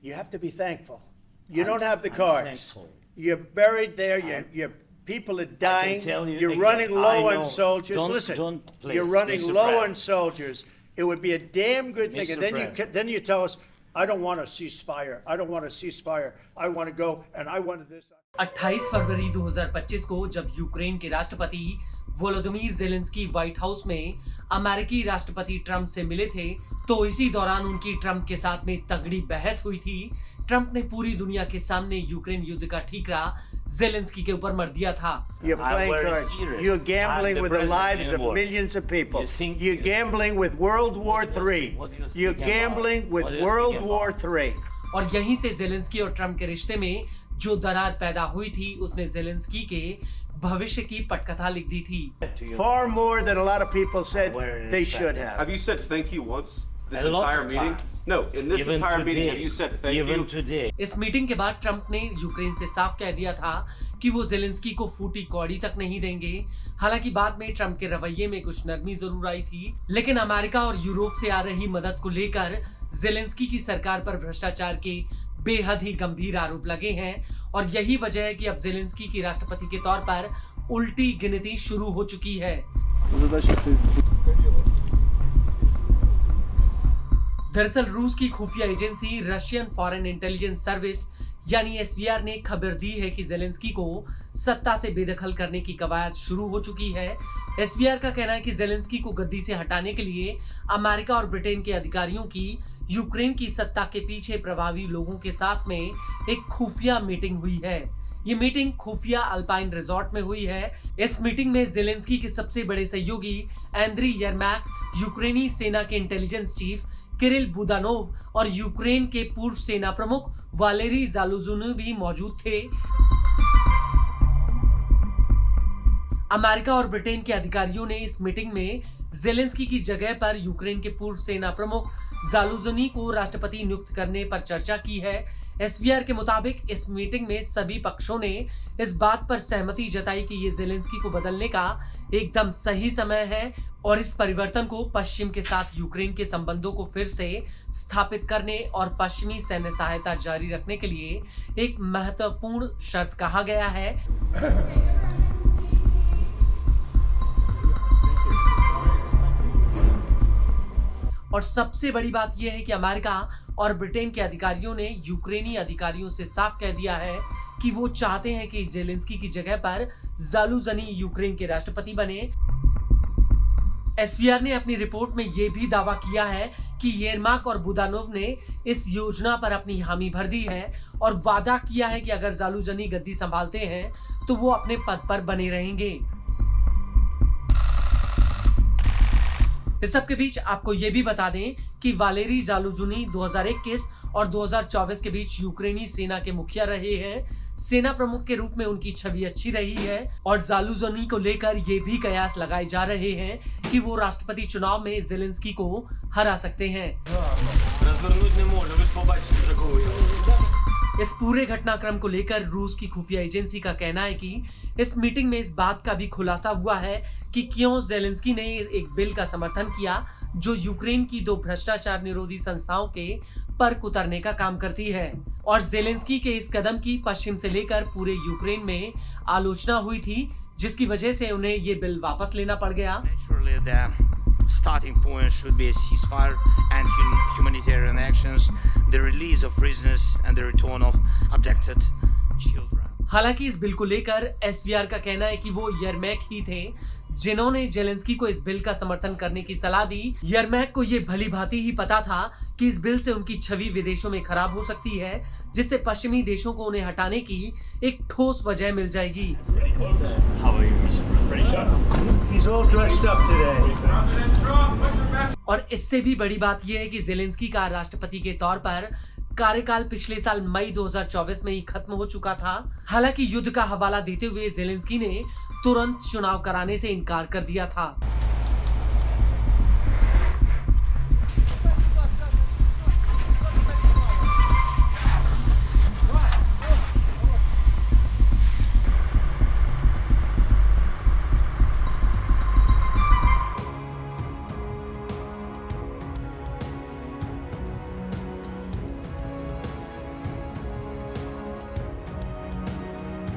You have to be thankful. You don't have the cards. You're buried there. Your people are dying. You're running low on soldiers. Listen, you're running low on soldiers. It would be a damn good thing. And then you tell us, I don't want a ceasefire. I don't want a ceasefire. I want to go and I want this. 28 फरवरी 2025 को जब Ukraine के राष्ट्रपति Volodymyr Zelensky white house में अमेरिकी राष्ट्रपति Trump से मिले थे, तो इसी दौरान उनकी ट्रंप के साथ में तगड़ी बहस हुई थी। ट्रंप ने पूरी दुनिया के सामने यूक्रेन युद्ध का ठीकरा ज़ेलेंस्की के ऊपर मर दिया था। You're playing cards. You're gambling with the lives of millions of people. You're gambling with World War III. You're gambling with World War III. और यहीं से ज़ेलेंस्की और ट्रंप के रिश्ते में जो दरार पैदा हुई थी, उसने ज़ेलेंस्की के भविष्य की पटकथा लिख दी थी। Far more than a lot of people said they should have. Have you said thank you once this entire meeting? No, in this entire meeting, have you said thank you? इस meeting के बाद Trump ने Ukraine से साफ कह दिया था कि वो ज़ेलेंस्की को फूटी कौड़ी तक नहीं देंगे। हालांकि बाद में ट्रंप के रवैये में कुछ नरमी जरूर आई थी, लेकिन अमेरिका और यूरोप से आ रही मदद को लेकर ज़ेलेंस्की की सरकार पर भ्रष्टाचार के बेहद ही गंभीर आरोप लगे हैं और यही वजह है कि अब ज़ेलेंस्की की राष्ट्रपति के तौर पर उल्टी गिनती शुरू हो चुकी है। दरअसल रूस की खुफिया agency Russian foreign intelligence service यानी एसवीआर ने खबर दी है कि ज़ेलेंस्की को सत्ता से बेदखल करने की कवायद शुरू हो चुकी है। एसवीआर का कहना है कि ज़ेलेंस्की को गद्दी से हटाने के लिए अमेरिका और ब्रिटेन के अधिकारियों की यूक्रेन की सत्ता के पीछे प्रभावी लोगों के साथ में एक खुफिया मीटिंग हुई है। ये मीटिंग खुफिया अल्पाइन रिजॉर्ट में हुई है। इस मीटिंग में ज़ेलेंस्की के सबसे बड़े सहयोगी एंड्री यरमैक, यूक्रेनी सेना के इंटेलिजेंस चीफ किरिल बुदानोव और यूक्रेन के पूर्व सेना प्रमुख वालेरी ज़ालुजनी भी मौजूद थे। अमेरिका और ब्रिटेन के अधिकारियों ने इस मीटिंग में ज़ेलेंस्की की जगह पर यूक्रेन के पूर्व सेना प्रमुख ज़ालुजनी को राष्ट्रपति नियुक्त करने पर चर्चा की है। एसवीआर के मुताबिक इस मीटिंग में सभी पक्षों ने इस बात पर सहमति जताई कि ये ज़ेलेंस्की को बदलने का एकदम सही समय है और इस परिवर्तन को पश्चिम के साथ यूक्रेन के संबंधों को फिर से स्थापित करने और पश्चिमी सैन्य सहायता जारी रखने के लिए एक महत्वपूर्ण शर्त कहा गया है। और सबसे बड़ी बात यह है कि अमेरिका और ब्रिटेन के अधिकारियों ने यूक्रेनी अधिकारियों से साफ कह दिया है कि वो चाहते हैं कि ज़ेलेंस्की की जगह पर ज़ालुजनी यूक्रेन के राष्ट्रपति बने। एसवीआर ने अपनी रिपोर्ट में यह भी दावा किया है कि येरमाक और बुदानोव ने इस योजना पर अपनी हामी भर दी है और वादा किया है कि अगर ज़ालुजनी गद्दी संभालते हैं तो वो अपने पद पर बने रहेंगे। इस सब के बीच आपको ये भी बता दें कि वालेरी ज़ालुजनी 2021 और 2024 के बीच यूक्रेनी सेना के मुखिया रहे हैं। सेना प्रमुख के रूप में उनकी छवि अच्छी रही है और ज़ालुजनी को लेकर ये भी कयास लगाए जा रहे हैं कि वो राष्ट्रपति चुनाव में ज़ेलेंस्की को हरा सकते हैं। इस पूरे घटनाक्रम को लेकर रूस की खुफिया एजेंसी का कहना है कि इस मीटिंग में इस बात का भी खुलासा हुआ है कि क्यों ज़ेलेंस्की ने एक बिल का समर्थन किया जो यूक्रेन की 2 भ्रष्टाचार निरोधी संस्थाओं के पर उतरने का काम करती है। और ज़ेलेंस्की के इस कदम की पश्चिम से लेकर पूरे यूक्रेन में आलोचना हुई थी, जिसकी वजह से उन्हें ये बिल वापस लेना पड़ गया। Starting point should be a ceasefire and humanitarian actions, the release of prisoners and the return of abducted children. हालांकि इस बिल को लेकर एसवीआर का कहना है कि वो यरमैक ही थे जिन्होंने ज़ेलेंस्की को इस बिल का समर्थन करने की सलाह दी। यरमैक को ये भली भांति ही पता था कि इस बिल से उनकी छवि विदेशों में खराब हो सकती है, जिससे पश्चिमी देशों को उन्हें हटाने की एक ठोस वजह मिल जाएगी। और इससे भी बड़ी बात यह है कि ज़ेलेंस्की का राष्ट्रपति के तौर पर कार्यकाल पिछले साल मई 2024 में ही खत्म हो चुका था। हालांकि युद्ध का हवाला देते हुए ज़ेलेंस्की ने तुरंत चुनाव कराने से इनकार कर दिया था।